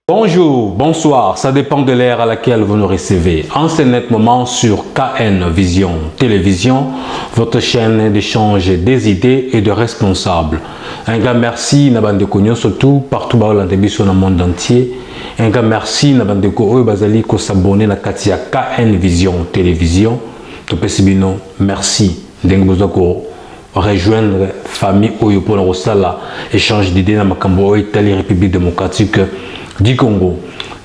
Bonjour, bonsoir, ça dépend de l'ère à laquelle vous nous recevez. En ce net moment sur KN Vision Télévision, votre chaîne d'échange des idées et de responsables. Un grand merci Nabandeko surtout partout dans le monde entier. Un grand merci Nabandeko Bazali ko s'abonner na katia KN Vision Télévision. Topesibino, merci d'engozoko rejoindre famille Oyo pour le sala échange d'idées na makambo Italie République démocratique du Congo.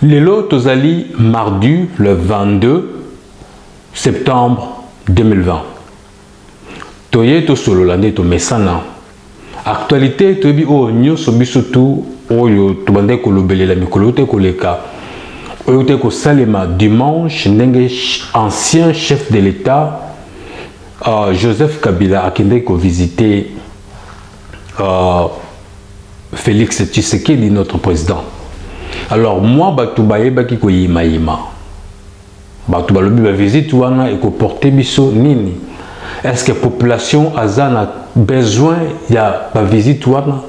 Lelo tozali mardi le 22 septembre 2020. Toye to solo lande to mesana. Actualité tobi o nyoso bisotu oyo tobande ko lobelela mikolo te koleka. Oyo te ko salema dimanche ndenge ancien chef de l'État Joseph Kabila akende ko visiter Félix Tshisekedi notre président. Alors moi batubaye baki ko yima yima. Batubalobi ba visite wana et ko porter biso nini. Est-ce que la population a besoin de la visite wana?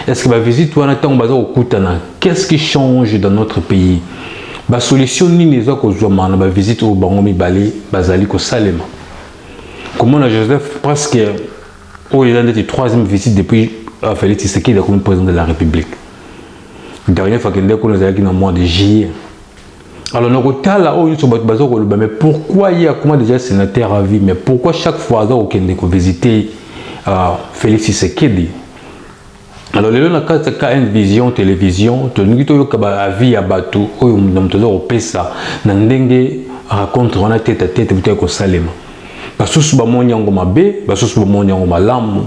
Est-ce que la visite wana tant baza okutana? Qu'est-ce qui change dans notre pays? Ba solution nini za ko zoma na ba visite au bango mibale bazali ko salema. Comment on a Joseph presque il a été troisième visite depuis Félix Tshisekedi comme président de la République. Dernière fois qu'il est allé dans le mois de juillet. Alors, mais pourquoi il y a comment déjà sénateur à vie? Mais pourquoi chaque fois qu'il est visiter Félix Tshisekedi? Alors, les gens qui ont une vision télévision, tu as vu vie à bateau, tu as ça, tu raconte on a tête à tête, tu as salema. Parce que tu as mon yango mabe, parce que tu as mon yango malamu.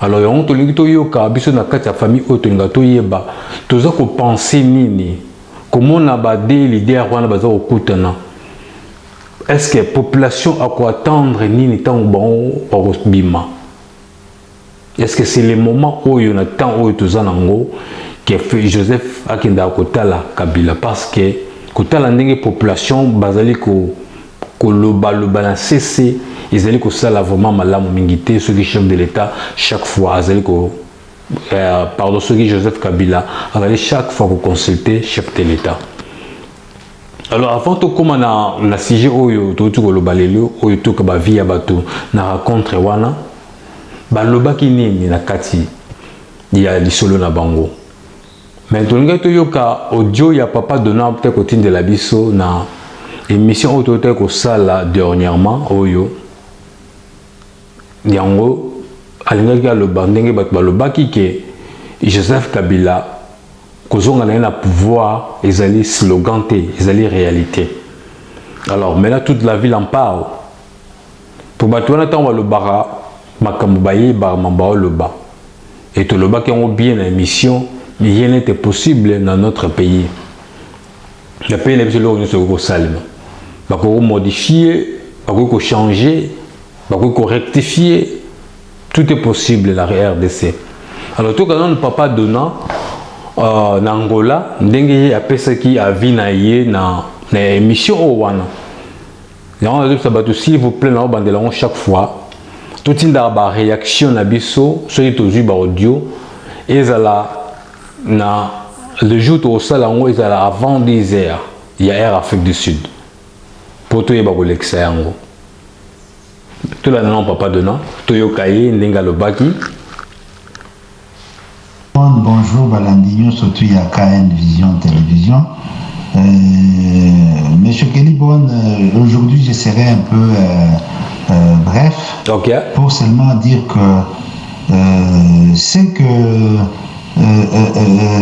Alors, il y a un peu de famille yeba. Tu as pensé nini? Comment on a badé l'idée à Kutana? Est-ce que la population a quoi attendre nini tant bon au bima? Est-ce que c'est le moment où il y a tant où tu as que Joseph Akinda Kotala Kabila? Parce que Kotala n'est population basale ko le cessé. Ils allaient que ça la vraiment malamu mingité ceux qui chef de l'État chaque fois ils allaient que pardon ceux qui Joseph Kabila allaient chaque fois pour consulter chef de l'État. Alors avant tout comme on a sujet oyo tout le balelio oyo tout que ba via bateau na rencontre wana ba loba kinini na kati ya lisolo na bango. Mais to nga to yoka audio ya papa donnant peut-être côté de la biso na émission autorité ko sala dernièrement oyo yango alingaki aloba ndenge bato balobaki ke Joseph Kabila kozonga na pouvoir ezali slogan te ezali réalité. Alors maintenant toute la ville en parle pour bato wana tango balobaka makambo bayeba mamba loba et to loba ki yango bien na émission mais rien n'était possible dans notre pays. Le pays n'est pas le seul salme. Bako modifier, bako changer, bako rectifier, tout est possible dans la RDC. Alors tout quand on papa donnant en Angola, ndenge après ce qui a vu na émission au wana. On a dit s'il vous plaît na bandelon chaque fois. Tout inda ba réaction na biso, soyez tous ba audio et na le jour au salon ils allaient avant 10 heures. Il y a Air Afrique du Sud. Pour tout, il y a l'excellent. Tout là, non, papa de nom. Toyo Kaye, Nenga Lobaki. Bonjour, Balandino, surtout il y a KN Vision Télévision. Monsieur Kelly-Bon, aujourd'hui, je serai un peu bref. Okay. Pour seulement dire que c'est que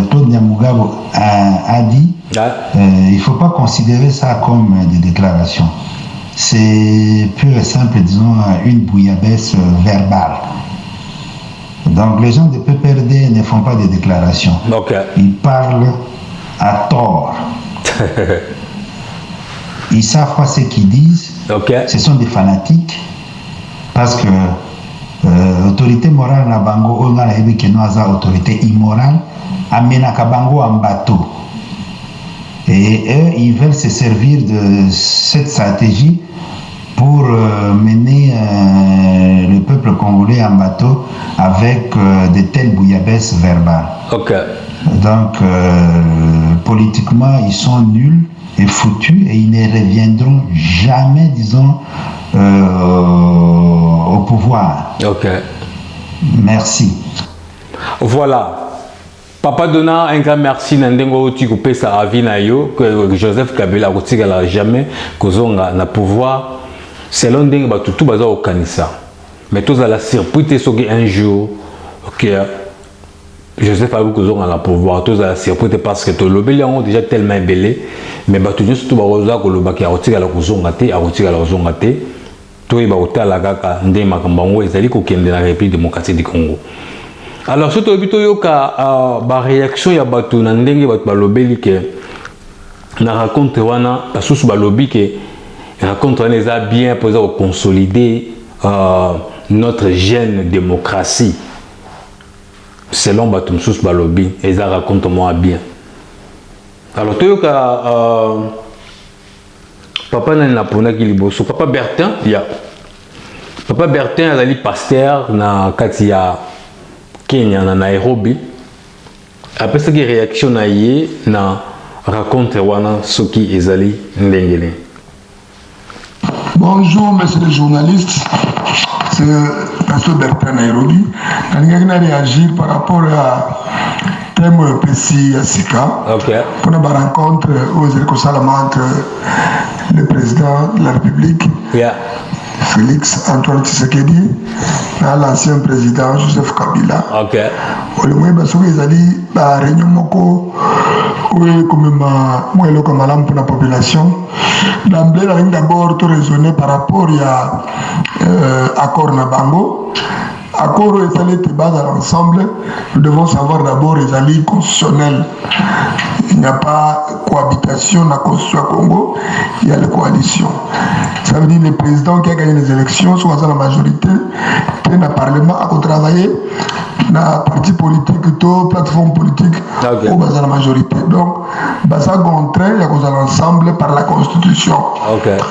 Tony Mugabo a dit. Il ne faut pas considérer ça comme des déclarations. C'est pur et simple, disons, une bouillabaisse verbale. Donc les gens de PPRD ne font pas des déclarations. Okay. Ils parlent à tort. Ils savent pas ce qu'ils disent. Okay. Ce sont des fanatiques parce que autorité morale na bango oyo nga nayebi ke no aza autorité immorale amenaka bango en bateau. Et eux, ils veulent se servir de cette stratégie pour mener le peuple congolais en bateau avec de telles bouillabaisse verbales. Ok. Donc, politiquement, ils sont nuls et foutus et ils ne reviendront jamais, disons, au pouvoir. Ok. Merci. Voilà. Papa Dona, un grand merci Nandengo tu coupé sa avis na yo que Joseph Kabila a jamais kozonga na pouvoir selon ndenge ba tout baza au kanisa. Mais tous à la surprise soki un jour que Joseph a kozonga na pouvoir tous à la surprise parce que to lobeli ont déjà tellement belé mais ba tout juste ba roza ko lobaki a otika la kozonga te a otika la kozonga te to ba otala kaka ndenge makambango ezali ko kende na République démocratique du Congo. Alors, surtout, il y a une réaction, il y a une lobby qui raconte bien pour consolider notre jeune démocratie. Selon le lobby, et ça raconte moi bien. Alors, il y a Papa Nanapona qui est Papa Bertin, il y a Papa Bertin, il est pasteur na Katia. Kenya na Nairobi après ce qui réaction na ye na raconte wana soki ezali ndengele. Bonjour monsieur le journaliste, c'est Pasteur Bertrand Nairobi. Quand il a réagi par rapport à thème PCI à Sika pour une rencontre aux Salamandre entre le président de la République Félix Antoine Tshisekedi et l'ancien président Joseph Kabila. Au moins, ils ont dit réunion moko comme pour la population. D'emblée, on a d'abord tout raisonné par rapport à l'accord Nabango. Accord est débat dans l'ensemble. Nous devons savoir d'abord les alliés constitutionnels. Il n'y a pas cohabitation dans la Constitution Congo, il y a la coalition. Ça veut dire que le président qui a gagné les élections, soit dans la majorité, dans le Parlement, a travaillé dans la parti politique, dans la plateforme politique, ou dans la majorité. Donc, ça contraint, il y a l'ensemble par la Constitution.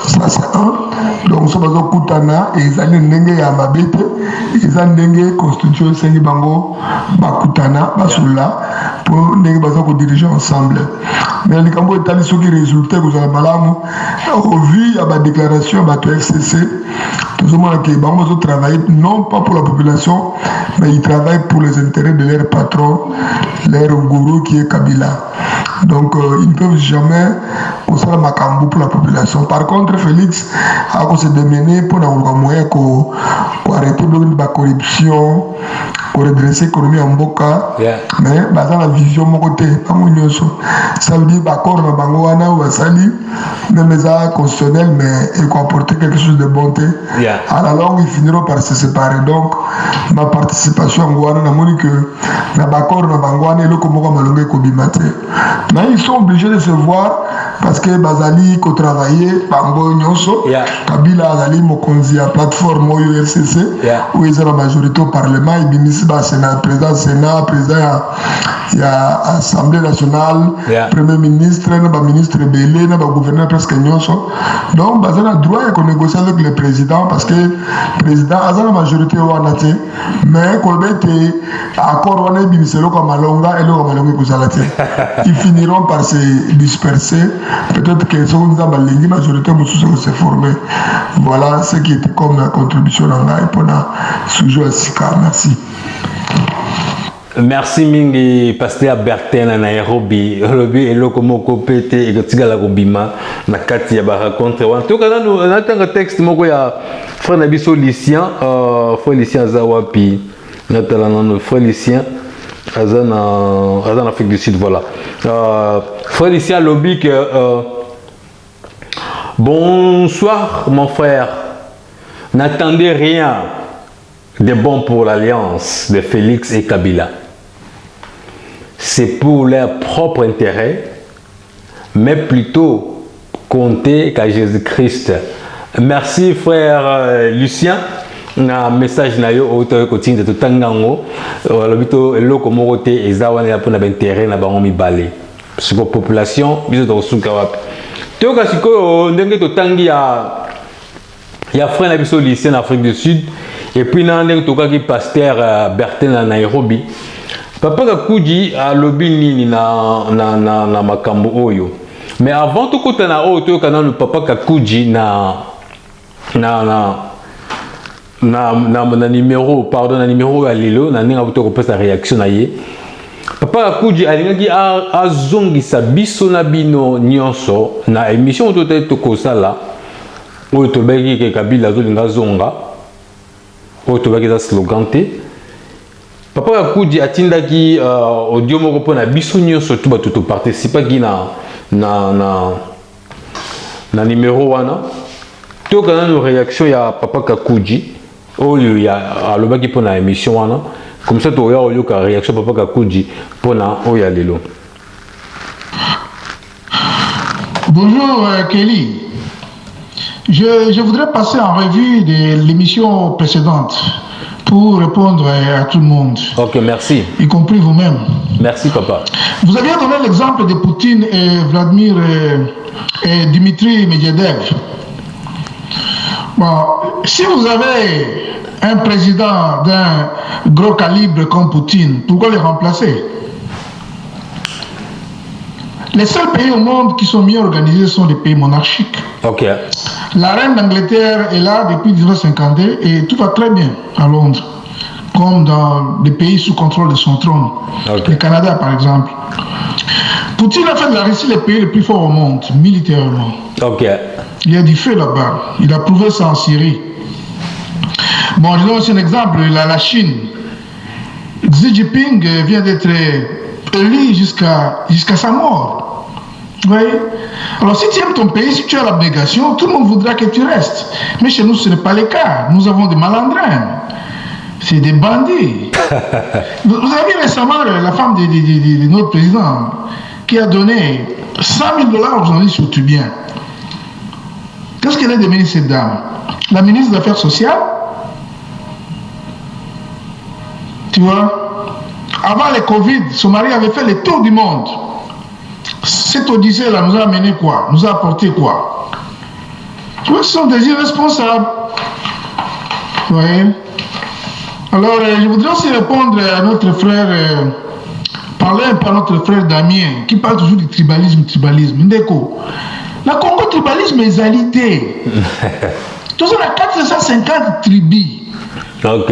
Ça, c'est un. Donc, ça va être et ils allaient n'engue à Mabete, ils allaient constituer Sengi Bango, Bakutana, Basula, pour diriger ensemble. Mais les Cambo est allé sur les résultats que vous avez malam, au vu à ma déclaration à FCC, tout le monde qui va travailler non pas pour la population, mais ils travaillent pour les intérêts de leur patron, leur gourou qui est Kabila. Donc ils ne peuvent jamais construire Makambu pour la population. Par contre, Félix a se démené pour arrêter la corruption, pour redresser l'économie en Boka, mais dans la vision de mon côté, ça veut dire d'accord na bangoana ou asali, même les actes constitutionnels, mais ils vont apporter quelque chose de bonté. À la longue, ils finiront par se séparer. Donc, ma participation en Guana, n'a montré que na d'accord na bangoana et le Komoko Malongé Kobimate. Mais ils sont obligés de se voir parce que Bazali ko travaillé Bango Nyonso, Kabila Azali Mokonzi à plateforme URCC, où ils ont la majorité au Parlement, et Bimis président Sénat, président il y a Assemblée nationale, Premier ministre, ministre Belé, gouverneur presque Nyonso. Donc, Bazali a droit de négocier avec le président parce que le président a la majorité au Wanate, mais Kolbete accord Wane Bimiselo comme Malonga et le Malonga Kuzalate. Ils finiront par se disperser. Peut-être que la majorité de se former. Voilà ce qui était comme la contribution dans la sujet à Sika. Merci. Merci mingi pasteur Bertin na Nairobi lobi eloko moko pete ekotikala kobima na kati ya ba rencontre wana to kana no natanga texte moko ya frère na biso Lucien frère Lucien Zawapi natala na frère Lucien azana Afrique du Sud voilà frère Lucien lobi que bonsoir mon frère, n'attendez rien de bon pour l'alliance de Félix et Kabila. C'est pour leur propre intérêt, mais plutôt compter qu'à Jésus-Christ. Merci frère Lucien. na message na yo auto ko tinda to tangango lobito eloko moko te ezawa na pona intérêt na bango mibale parce que population biso to suka wapi to ka siko ndenge to tangi ya frère na biso lycée en Afrique du Sud et puis na ndenge to ka ki pasteur Bertin na Nairobi papa Kakuji a lobby nini na makambo oyo mais avant to kota na oyo to kana le papa Kakuji na numéro pardon na numéro ya lelo na ninga buto ko pesa réaction na ye papa Kakuji alingaki azongisa biso na bino nyonso na émission to te to kosala oyo to baki ke Kabila zolinga zonga oyo to baki za slogan te papa Kakuji atindaki audio moko pona biso nyonso to bato to participaki na numéro wana to kana no réaction ya papa Kakuji oyo ya alobaki pona émission wana comme ça to ya oyo ka réaction papa Kakuji pona oyo ya lelo. Bonjour Kelly. Je voudrais passer en revue de l'émission précédente pour répondre à tout le monde. Ok, merci. Y compris vous-même. Merci papa. Vous aviez donné l'exemple de Poutine et Vladimir et Dmitri Medvedev. Bon, si vous avez un président d'un gros calibre comme Poutine, pourquoi le remplacer? Les seuls pays au monde qui sont mieux organisés sont les pays monarchiques. Ok. La reine d'Angleterre est là depuis 1952 et tout va très bien à Londres, comme dans les pays sous contrôle de son trône. Okay. Le Canada, par exemple. Poutine a fait de la Russie le pays le plus fort au monde, militairement. Ok. Il y a du feu là-bas. Il a prouvé ça en Syrie. Bon, je donne aussi un exemple, la Chine. Xi Jinping vient d'être élu jusqu'à sa mort. Oui. Alors si tu aimes ton pays, si tu as l'abnégation, tout le monde voudra que tu restes. Mais chez nous, ce n'est pas le cas. Nous avons des malandrins. C'est des bandits. Vous avez vu récemment la femme de notre président qui a donné 100 000 $ aux journalistes sur Tubien. Qu'est-ce qu'elle est devenue cette dame? La ministre des Affaires sociales? Tu vois? Avant le Covid, son mari avait fait le tour du monde. Cette odyssée-là nous a amené quoi? Nous a apporté quoi? Tu vois, ce sont des irresponsables. Vous voyez? Alors, je voudrais aussi répondre à notre frère, parler un peu à notre frère Damien, qui parle toujours du tribalisme. Ndeko. La Congo tribalisme est alité. Tout ça, la 450 tribus. Ok.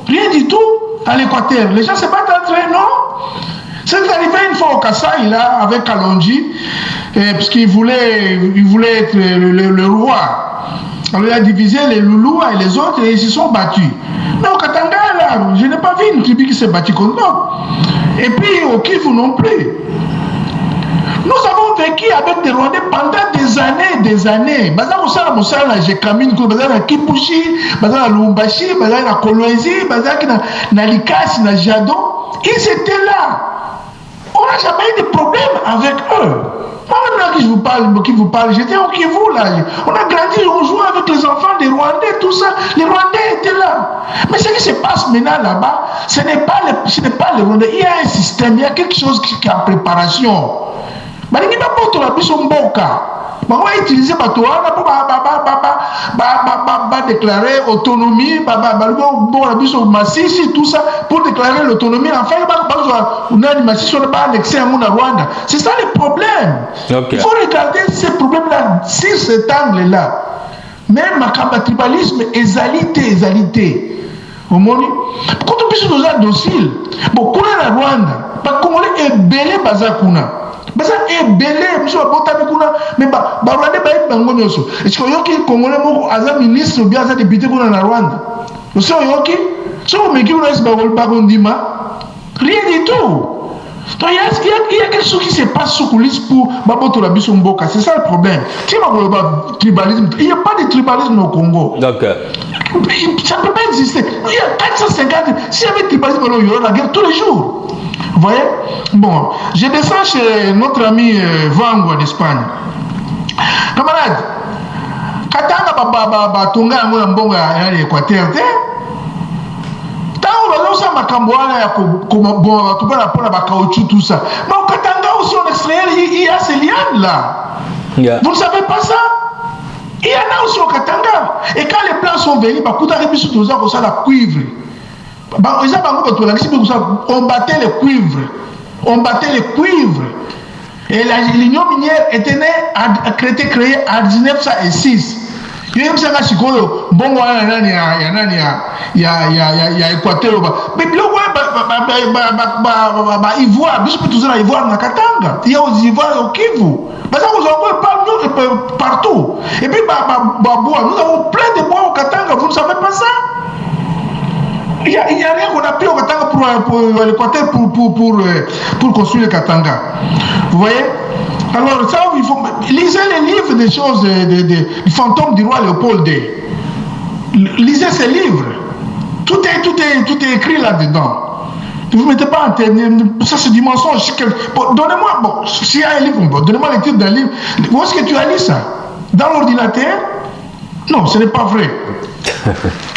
Rien du tout à l'Équateur. Les gens se battent entre eux, non? C'est arrivé une fois au Kassai, là, avec Kalonji, parce qu'il voulait être le roi. Alors il a divisé les Loulous et les autres et ils se sont battus. Mais au Katanga, là, je n'ai pas vu une tribu qui s'est battue contre nous. Et puis au Kivu non plus. Nous avons vécu avec des Rwandais pendant des années. Baza Moussala Moussala, j'ai camine, Baza na Kipushi, Baza na Lumbashi, Baza na Kolwezi, Baza na Likasi, na Jadon. Ils étaient là. On n'a jamais eu de problème avec eux. Moi maintenant qui vous parle, j'étais au Kivu là. On a grandi, on jouait avec les enfants des Rwandais, tout ça. Les Rwandais étaient là. Mais ce qui se passe maintenant là-bas, ce n'est pas les Rwandais. Il y a un système, il y a quelque chose qui est en préparation. Mais il n'y a pas de biso mboka. On va utiliser pour déclarer autonomie, tout ça, pour déclarer l'autonomie. Enfin, on a annexé à Rwanda. C'est ça le problème. Okay. Il faut regarder ces problèmes-là, sur cet angle-là. Même le tribalisme est alité. Au moment quand on puisse nous être docile, bon, pour la Rwanda, les Congolais est belé bazakuna. Baza est belé, monsieur Botami kuna, mais Rwanda est bango nyoso. Est-ce que yoki Congolais moko aza ministre ou bien aza député kuna na Rwanda? Vous savez yoki? Si vous me dites rien du tout. Donc il y a quelque chose qui se passe sous coulisses pour Baboto la Bisomboka. C'est ça le problème. Si on parle de tribalisme, il n'y a pas de tribalisme au Congo. D'accord. Ça ne peut pas exister. Il y a 450. S'il y avait tribalisme, il y aurait la guerre tous les jours. Vous voyez? Bon, je descends chez notre ami Vango d'Espagne. Camarade, Katanga batonga yango ya mbongo ya Équateur te. Tango bazosa makambo wana ya bon tout pas pour la caoutchouc tout ça. Mais au Katanga aussi en extérieur il y a ces lianes là. Yeah. Vous ne savez pas ça? Il y en a aussi au Katanga. Et quand les plans sont venus, on la cuivre. On battait les cuivres. On battait les cuivres. Et l'union minière était créée en 1906. Il y a un bon il y a Équateur. Mais Ivoire, Ivoire na Katanga. Il y a aux Ivoires au Kivu. Partout. Et puis, nous avons plein de bois au Katanga. Vous ne savez pas ça? Il n'y a rien qu'on a pris au Katanga pour l'Équateur pour construire le Katanga. Vous voyez? Alors, ça, il faut. Lisez les livres des choses du fantôme du roi Léopold II. Lisez ces livres. Tout est écrit là-dedans. Ne vous mettez pas en tête. Ça, c'est du mensonge. Donnez-moi, bon, s'il y a un livre, donnez-moi le titre d'un livre. Où est-ce que tu as lu ça? Dans l'ordinateur? Non, ce n'est pas vrai.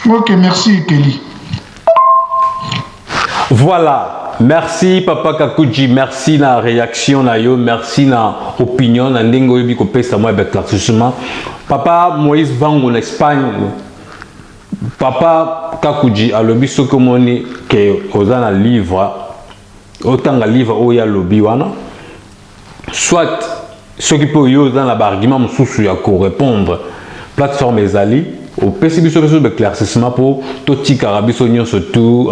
Ok, merci, Kelly. Voilà. Merci Papa Kakuji, merci na réaction na yo, merci na opinion na ndingo yobi ko pesa moi éclaircissement. Papa Moïse Vango en Espagne. Papa Kakuji a lobi soko moni ke ozana livre autant ga livre o ya lobi wana. Soit ce qui peut yo dans la argument mususu ya ko répondre plateforme ezali au PCB sur le éclaircissement pour tout petit carabiso surtout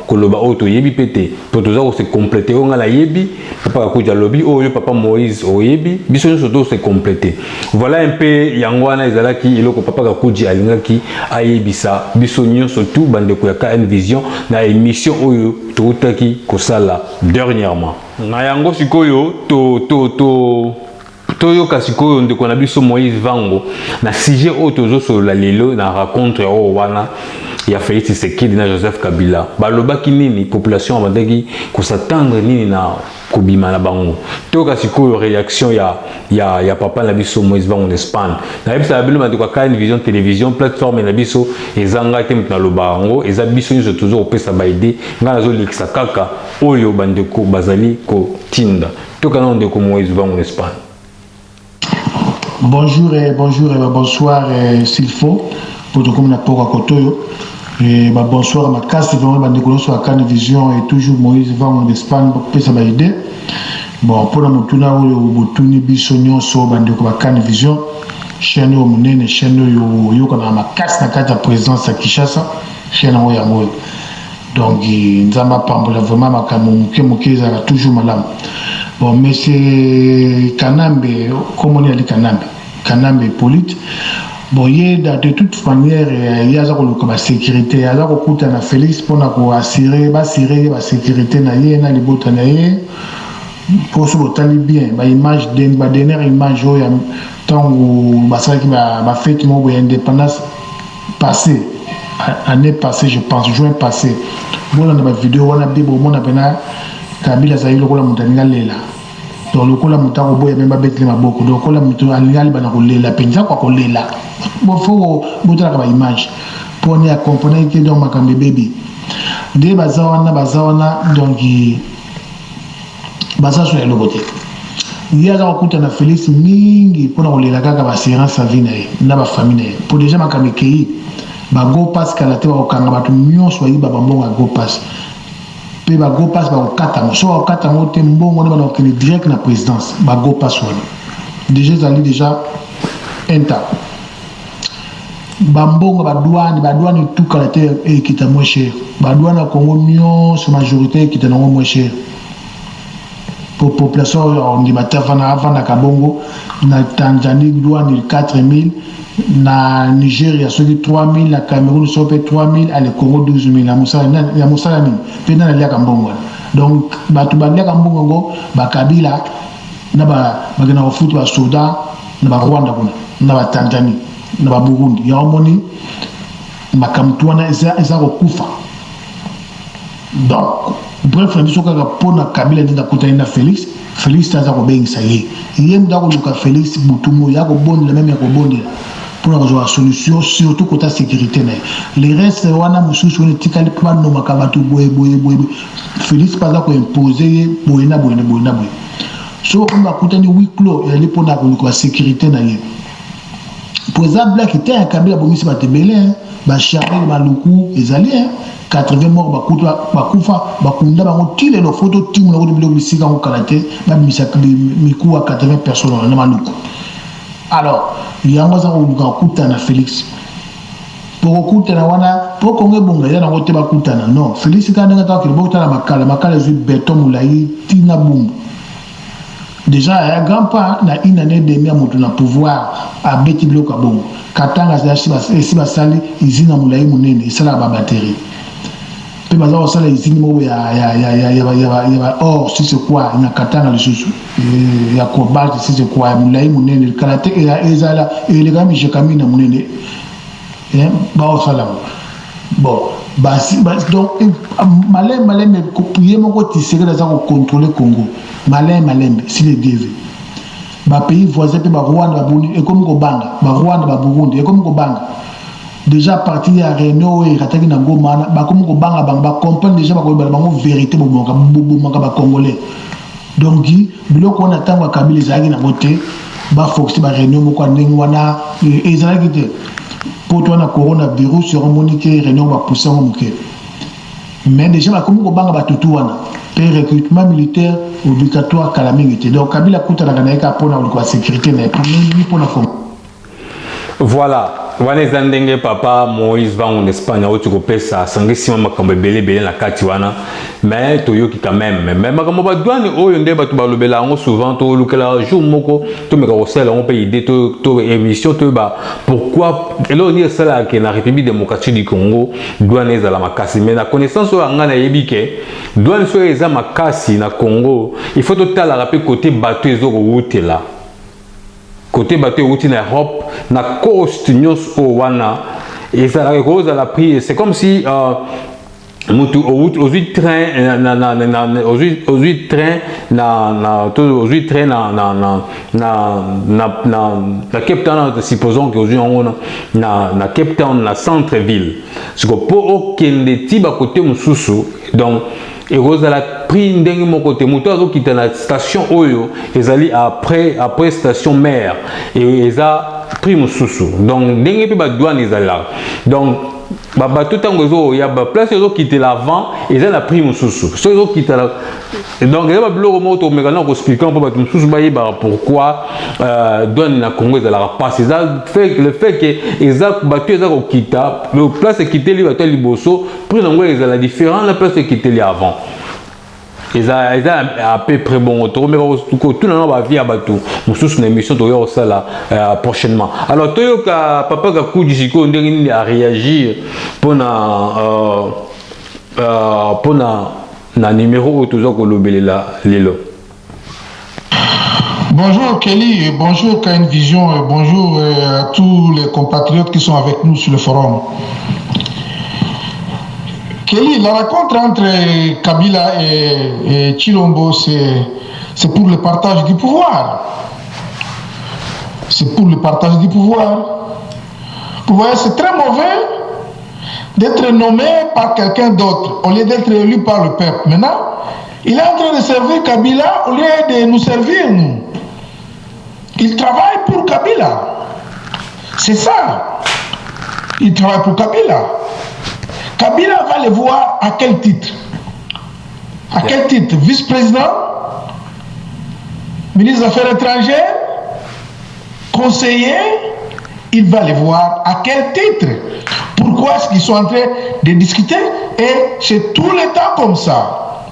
koloba auto yebi pété pour tout ça se compléter on a la yebi papa Kakuji lobby oh papa Moïse oh yebi biso surtout se compléter voilà un peu yangwana ezala ki iloko papa Kakuji alinga ki ayebisa biso surtout bande ko ya une vision na émission oyo totaki kosala dernièrement na yango sikoyo Toyo kasiko ndeko na biso Moïse Vango na sujet auto sur la lelo na rencontre o wana ya Félix Tshisekedi na Joseph Kabila balobaki nini population abandaki ko s'attendre nini na kobima na bango toyo kasiko réaction ya papa na biso Moïse Vango en Espagne na yebisa bino bandeko ka une vision télévision plateforme na biso ezanga te mutna lobango eza biso nyo toujours opesa baide ngana zo likisa kaka oyo bandeko bazali ko tinda toka na ndeko Moïse Vango en Espagne. Bonjour et bonsoir s'il faut pour tout comme pour à Kotoyo et bonsoir ma casse vraiment bandeko sur la Cannes Vision et toujours Moïse Vango en Espagne pour pesa ba idée bon pour la mutuna oyo botuni bisonyo so bandeko ba Cannes Vision chaîne yo munene chaîne yo kana ma casse na kata présidence à Kinshasa chaîne oyo ya moyo donc nzamba pambola vraiment makambo muke za toujours malamu. Bon, mais c'est Kanambe, comme on dit Kanambe Polite. Bon, il y a de toute manière, il y a la sécurité, il y a la Félix pour assurer la sécurité, pour se voter bien. L'image, la dernière image, tant que la fête de l'indépendance passée, année passée, je pense, juin passé. Bon, on a une vidéo, on a dit, on a Kabila za hilo kola mutaninga lela donc lokola mutako boya memba betile maboko donc kola mutu alingali bana kolela penza kwa kolela bo fo botala ka image pour ne accompagner que dans makambe baby de bazawana donc baza sur le côté il y a là okuta na Félix mingi pour na kolela kaka ba assurance savine na ba famille pour déjà makambe kei ba go pass kala te ba okanga batu nyonso yi ba mbonga go pass ba go pass ba okata so okata mote mbongo na ba direct na présidence ba go pass wala déjà zali déjà enta ba mbongo ba douane tout kala te et qui ta moins cher ba douane Congo mio sur majorité qui ta moins cher pour population on dit batavana avant kabongo na Tanzanie douane 4000 na Nigeria soki 3000 na Cameroun sope 3000 à le Congo 12000 la musala ni pena na liaka mbongo donc batu bandia kambongo ngo bakabila na bagena ofutu ba Soudan na ba Rwanda kuna na ba Tanzania na ba Burundi ya omoni makamtuana eza ko kufa donc bref ndiso kaka pona kabila nda kutana na Félix taza ko bengisa ye ndako luka Félix butumo ya ko bonde même ya ko bonde pour avoir une solution, surtout côté sécurité. Les restes, on a monsieur sur le tikali pas no makabatu boye. Félix pas là pour imposer boyna. So on va coûter huis clos et aller pour la sécurité na ye. Pour exemple qui était un Kabila bomisi ba tebele, ba charmer maluku ezali 80 morts bakufa bakunda bango tile lo photo timu na bilo bisika ko kalate ba misaka miku à 80 personnes na maluku. Alors, il y a un peu de Félix. Pour kutana wana pour konge bonga ya na kote ba kutana non Félix ka ndanga ta kilbo ta makala zu béton mulai tina bumbu. Déjà un grand pas na une année demi à moto na pouvoir à beti bloka bongo. Katanga za si basali izina mulai munene isala ba batterie. Pe baza osala izini mo ya or si c'est quoi ina katanga le susu ya cobalt si c'est quoi mulai munene kalate ya ezala ele ga mi jekamina munene ba osala bon donc malin mais pouiller moko tisser dans ça contrôler Congo malin si les DV ba pays voisin pe ba Rwanda ba Burundi et comme ko banga ba Rwanda ba Burundi et comme ko banga déjà parti à Réunion et rataki na Goma ba comme ko banga ba comprendre déjà ba ko ba vérité bo ba congolais donc biloko on attend wa Kabila zaki na côté ba foxi ba Réunion moko ndenge wana ezalaki te pour toi na coronavirus sur monique Réunion va pousser en moquer mais déjà ba comme ko banga ba tutu wana recrutement militaire obligatoire calamité donc Kabila kuta na kanaika pona kwa sécurité na pour nous pour na voilà wana zandenge papa Moïse va en Espagne au tu kopesa sangisima makambo belé na kati wana mais toyoki quand même mais makambo ba douane oyo nde ba to balobela ngo souvent to lukela jour moko to me ko sala on peut idée to émission to ba pourquoi elo ni sala ke na République démocratique du Congo douane za la makasi mais la connaissance o ngana yebike douane so eza makasi na Congo il faut total la rappeler côté bateau ezo route là côté bateau route na Europe na coast nyos o wana et ça la cause à la prix c'est comme si aux 8 trains na Cape Town supposons que aujourd'hui on na Cape Town na centre ville ce que pour aucun des types à côté mususu donc et rose à la prix ndenge mon côté moto azo quitter la station oyo ezali après station mère et eza prix mususu donc ndenge pe ba douane ezala donc baba tout temps gozo ya ba place ezo quitter l'avant eza la prix mususu so ezo quitter la donc il y a ba bloko moto mais quand on explique on peut ba mususu ba yeba pourquoi douane na Congo ezala pas le fait que eza bato eza ko quitter le place quitter li bato liboso prix nango ezala différent la place quitter li avant ils ont à peu près bon retour mais tout le monde va via bateau nous sommes une émission de ça là prochainement alors toyoka papa Gakou Disiko ndenge a réagir pour na numéro toujours ko lobelela lelo. Bonjour Kelly, bonjour Kain Vision et bonjour à tous les compatriotes qui sont avec nous sur le forum. Kelly, la rencontre entre Kabila et Chilombo, c'est pour le partage du pouvoir. C'est pour le partage du pouvoir. Vous voyez, c'est très mauvais d'être nommé par quelqu'un d'autre au lieu d'être élu par le peuple. Maintenant, il est en train de servir Kabila au lieu de nous servir, nous. Il travaille pour Kabila. C'est ça. Il travaille pour Kabila. Kabila va le voir à quel titre? À quel titre? Vice-président? Ministre des Affaires étrangères? Conseiller? Il va le voir à quel titre? Pourquoi est-ce qu'ils sont en train de discuter? Et c'est tout le temps comme ça.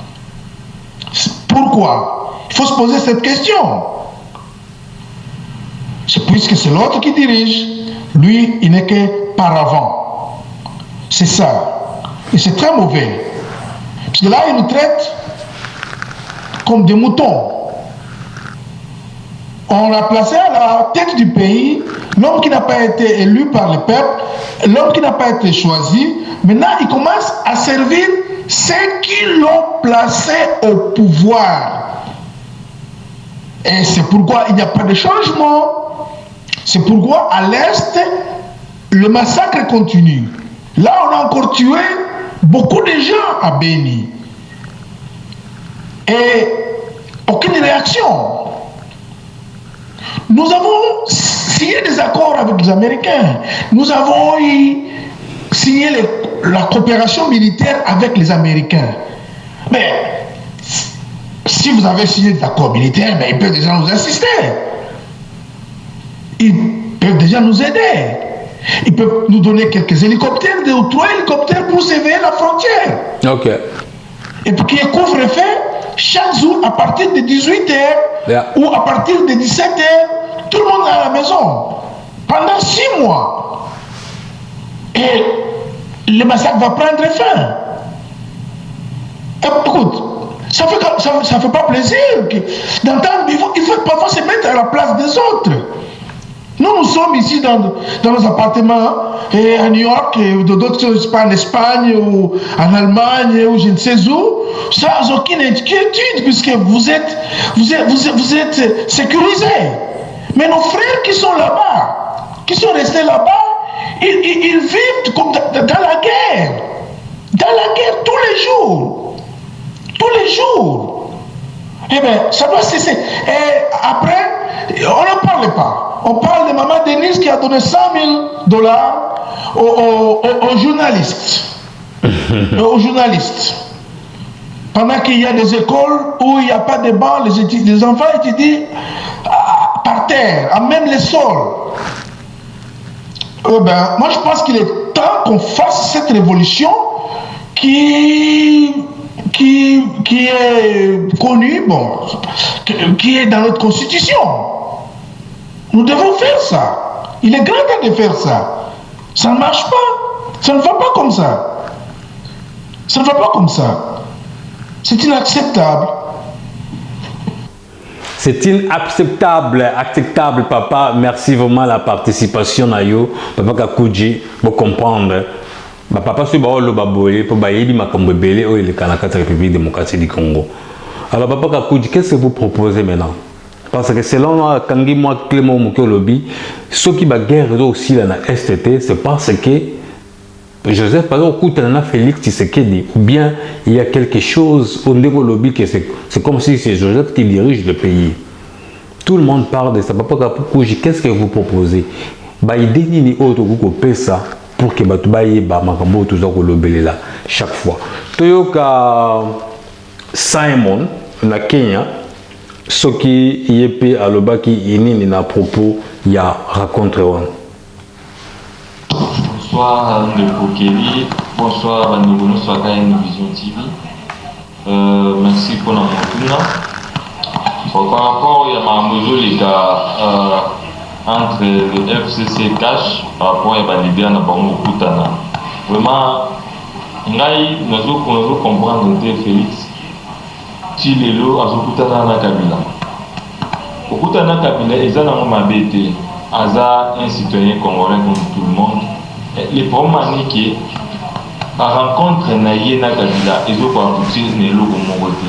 Pourquoi? Il faut se poser cette question. C'est puisque c'est l'autre qui dirige. Lui, il n'est que paravent. C'est ça. Et c'est très mauvais. Parce que là, ils nous traitent comme des moutons. On l'a placé à la tête du pays, l'homme qui n'a pas été élu par le peuple, l'homme qui n'a pas été choisi. Maintenant, il commence à servir ceux qui l'ont placé au pouvoir. Et c'est pourquoi il n'y a pas de changement. C'est pourquoi à l'Est, le massacre continue. Là, on a encore tué beaucoup de gens à Beni. Et aucune réaction. Nous avons signé des accords avec les Américains. Nous avons signé la coopération militaire avec les Américains. Mais si vous avez signé des accords militaires, mais ils peuvent déjà nous assister. Ils peuvent déjà nous aider. Ils peuvent nous donner quelques hélicoptères, 2 ou 3 hélicoptères pour surveiller la frontière. Ok. Et puis qu'il y ait couvre-feu chaque jour à partir de 18h ou à partir de 17h, tout le monde est à la maison. Pendant 6 mois. Et le massacre va prendre fin. Écoute, ça fait pas plaisir d'entendre, il faut parfois se mettre à la place des autres. Nous sommes ici dans nos appartements et à New York, et d'autres choses, pas en Espagne ou en Allemagne ou je ne sais où, sans aucune inquiétude, puisque vous êtes sécurisés. Mais nos frères qui sont là-bas, qui sont restés là-bas, ils vivent comme dans la guerre. Dans la guerre tous les jours. Tous les jours. Eh bien, ça doit cesser. Et après, on n'en parle pas. On parle de maman Denise qui a donné $100 000 aux journalistes. Aux journalistes. Pendant qu'il y a des écoles où il n'y a pas de bancs, les enfants étudient par terre, à même les sols. Moi je pense qu'il est temps qu'on fasse cette révolution qui est connue, qui est dans notre constitution. Nous devons faire ça. Il est grand temps de faire ça. Ça ne marche pas. Ça ne va pas comme ça. Ça ne va pas comme ça. C'est inacceptable. C'est inacceptable, acceptable, papa. Merci vraiment la participation à yo. Papa Kakuji, pour comprendre. Papa c'est le baboye pour bailler makambo belé au le Canada République démocratique du Congo. Alors papa Kakuji, qu'est-ce que vous proposez maintenant? Parce que selon Kangi moi Clément Mokolobi, ceux qui bat guerre aussi là na STT, c'est parce que Joseph par exemple Félix Tshisekedi, ou bien il y a quelque chose au niveau lobby que c'est comme si c'est Joseph qui dirige le pays. Tout le monde parle de ça. Papa Kakuji, qu'est-ce que vous proposez? Bah idée ni autre vous ça pour que batu baye ba makambo toujours kolobele là chaque fois. Toyoka Simon na Kenya ce qui yep alobaki inini na propos ya raconte one. Bonsoir Ndeko Kelly, bonsoir Bandeko bonsoir KN Vision TV. Merci pour la monture. Par rapport à Mamozo les gars entre le FCC cash par rapport à Libya na bango kutana. Vraiment ngai nous comprendre de Félix Tilelo azokutana na Kabila. Okutana Kabila ezana mabete aza un citoyen congolais comme tout le monde. Les problèmes qui la rencontre na yena Kabila ezoko aboutir nelo comme côté.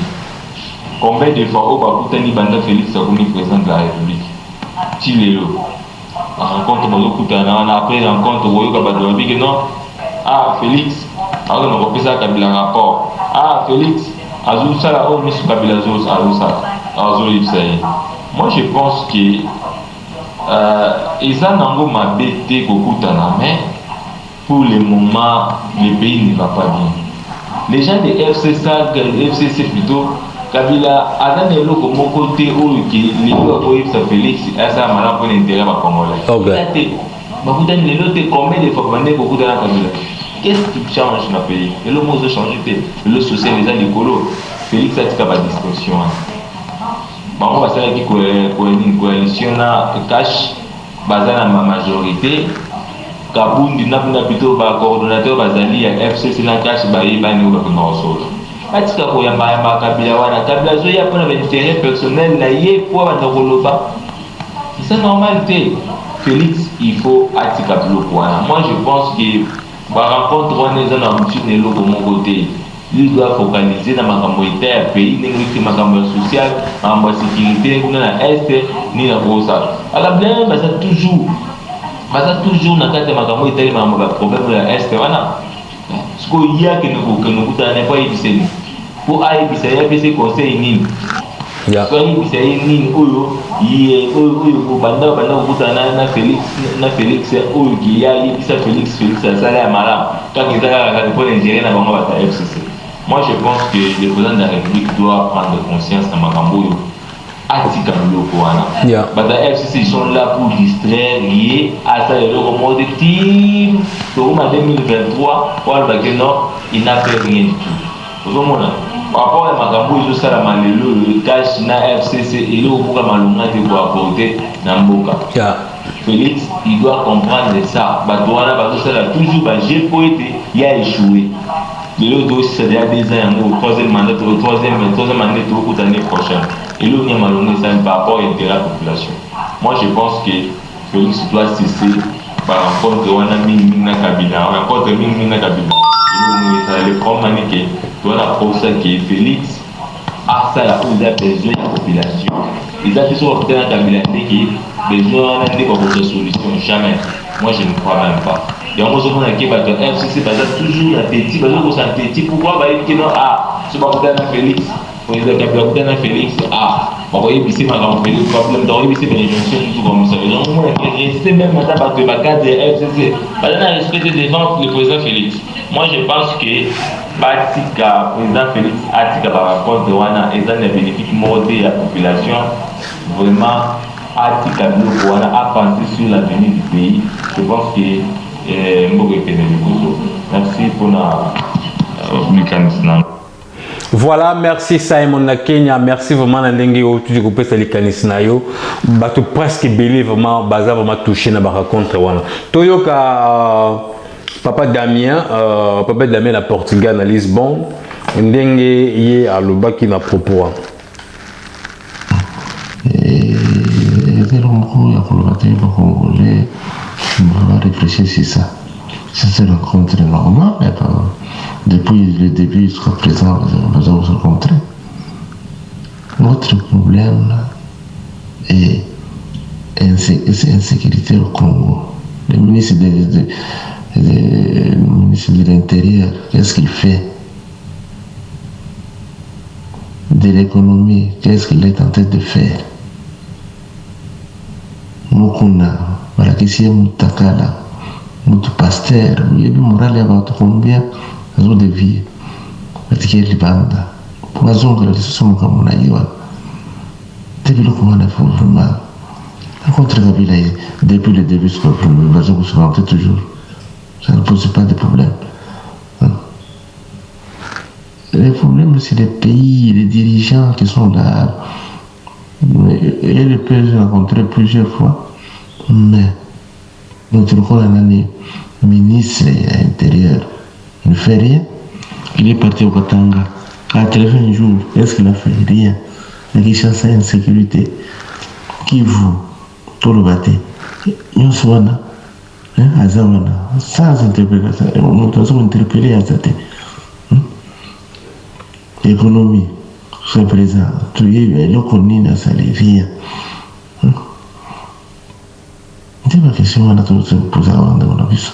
Combien de fois au bakutani banda Félix comme président de la République. Tilelo la rencontre bazokutana na après rencontre oyoka badobi que non Félix alors on repose ça Kabila rapport Félix Azou Sala au Miss Kabila Zos Azou Ipsaï. Moi je pense que Eza Nango m'a bêté Kokutana, mais pour le moment le pays ne va pas bien. Les gens de FCC plutôt Kabila Adam Nelo comme mon côté où qui les gens Félix Asa Malan pour l'intérêt à Congolais. Bakutani les autres combien de fois beaucoup de Kabila. Qu'est-ce qui change dans le pays? Et le mot de changer, le social, les gens écolos, Félix a dit qu'il y a des discussions. On va savoir qu'il y a une coalition cash basée sur ma majorité. Kabundi n'a plutôt un coordonnateur basé à FCC na cash basé à Nord-Sud. Parce que pour y avoir Kabila, Kabila Zoya pour un intérêt personnel, là il est pour un Euroloba. C'est normalité. Félix, il faut attirer le point. Moi je pense que par rencontre on est dans un petit nélo de mon côté il doit focaliser dans ma communauté pays n'engagé ma communauté sociale ma sécurité dans la est ni la rosa alors bien bah ça toujours na kati ma communauté ma problème de la est voilà ce qu'il y a que nous n'avons pas évité pour aller éviter conseil ni soit éviter ni banda kutana na Félix oyo qui a évité Félix ça là malade quand il a pour l'ingérer na bango bata FCC. Moi je pense que le président de la République doit prendre conscience de Makamboyo. Atika Mlokoana. Bata FCC ils sont là pour distraire, lier à ça le mode team. Pour 2023, on va dire non, il n'a fait rien du tout. Vous voyez, par rapport à Makamboyo, ça la malelo, le cash na FCC et le Obuka Malunga de quoi apporter dans Mboka. Félix, il doit comprendre ça. Batouana, ça a toujours, j'ai poété, il a échoué. Le dossier, c'est déjà des ans, au troisième mandat, l'année prochaine. Et là, on a malheureusement ça par rapport à la population. Moi, je pense que Félix doit cesser par rencontre on a Mingna Kabila, rencontre Mingna Kabila. Et le problème est que tu as ça que Félix a ça là où il a besoin de la population. Ils ont toujours obtenu la Kabila qui besoin de solution. Jamais. Moi, je ne crois même pas. Et on se dit que le FCC est toujours un petit, pourquoi il y a ce que Félix, Félix, on va y pisser ma grande Félix, problème d'or, il y a des injonctions, tout comme ça. Et c'est même maintenant que le cadre de FCC, on a respecté devant le président Félix. Moi, je pense que Batika, président Félix, Atika par rapport à Wana, et ça ne bénéficie de la population, vraiment, Atika a pensé sur l'avenir du pays. Je pense que merci pour la mécanisme. Voilà, merci Simon na Kenya, merci vraiment na ndenge au tu coupé ça les canisna yo, bato presque belé vraiment baza vraiment touché na ba rencontre wana. Toyoka papa Damien na Portugal na Lisbonne, ndenge yé à lobaki na propos. On va réfléchir sur ça. C'est une rencontre normale, mais depuis le début jusqu'à présent, nous avons rencontré. Notre problème là, est insécurité au Congo. Le ministre de l'Intérieur, qu'est-ce qu'il fait? De l'économie, qu'est-ce qu'il est en train de faire? Mukuna, voilà qui c'est Mutakala, Mutu pasteur, il y a du moral à votre combien, réseau de vie, parce qu'il y a des bandes, pour la zone de la discussion comme on a eu, depuis le commandant, il faut vraiment, rencontrer Kabila, depuis le début, c'est pas le besoin que se rentre toujours, ça ne pose pas de problème. Les problèmes, c'est les pays, les dirigeants qui sont là. Et le pays, j'ai rencontré plusieurs fois, mais notre ministre de l'Intérieur ne fait rien. Il est parti au Katanga. À téléphone un jour, est-ce qu'il a fait rien? Il a chassé l'insécurité. Qui vous, tout le bâti, nous sommes à Zawana, sans interpellation, nous sommes interpellés à Zate. Économie. C'est présent, tu es le connu, ça les vient. C'est ma question, on a tous posé avant de mon avis.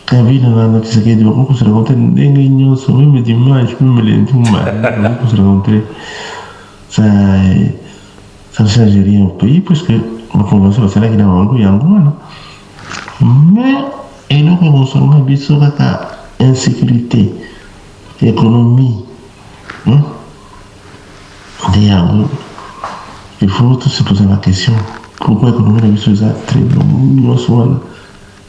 Kabila na notice que beaucoup se rencontrer des réunions, même dimanche, même lundi, beaucoup se rencontrer. Ça ne change rien au pays, puisque la convention, c'est là qu'il y a un peu d'angoisse. Mais, et là, on se rend bien sur la insécurité, l'économie. Il faut tous se poser la question pourquoi l'économie a vu ça très bien.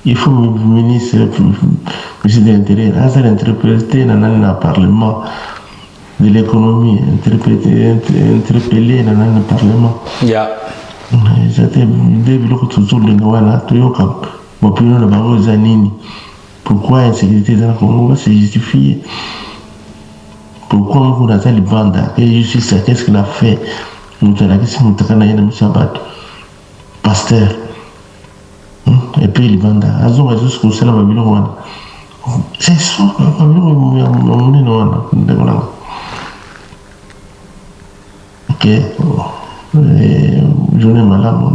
Il faut le ministre de l'Intérieur, à l'interpréter dans le Parlement de l'économie, interpeller dans le Parlement. C'était début que toujours le Noana, l'opinion de Baro Zanini. Pourquoi l'insécurité dans le Congo se justifie? Pourquoi on a les bandes et justice, qu'est-ce qu'il a fait? Nous avons dit que nous avons fait pasteur. Et puis les bandes, elles ont jusqu'au sein de la C'est ça, ok, journée malade, on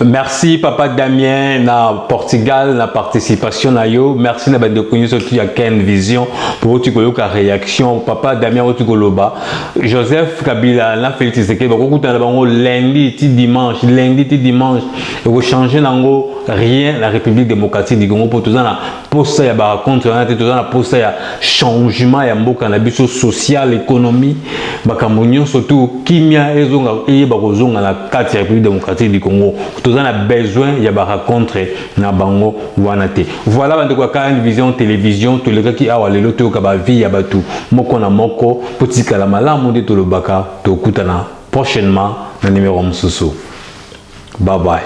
merci Papa Damien na Portugal na participation na yo. Merci na bande connu surtout ya Ken Vision pour tu ko réaction Papa Damien au Tukoloba. Joseph Kabila na Félix Tshisekedi bako kutana bango lundi ti dimanche et ko changer nango rien la République démocratique du Congo pour tout ça na poste ya ba contre na tout ça na poste ya changement ya mboka na biso social économie bakamonyo surtout kimia ezonga e bakozonga na kati ya République démocratique du Congo. Tout ça a besoin il y a ba rencontre na bango wanate. Voilà bande ko ka une vision télévision tout le gars qui a wale loto ka ba vie ya batu moko na moko potika la malamu de to le baka to kutana prochainement na numéro msusu. Bye bye.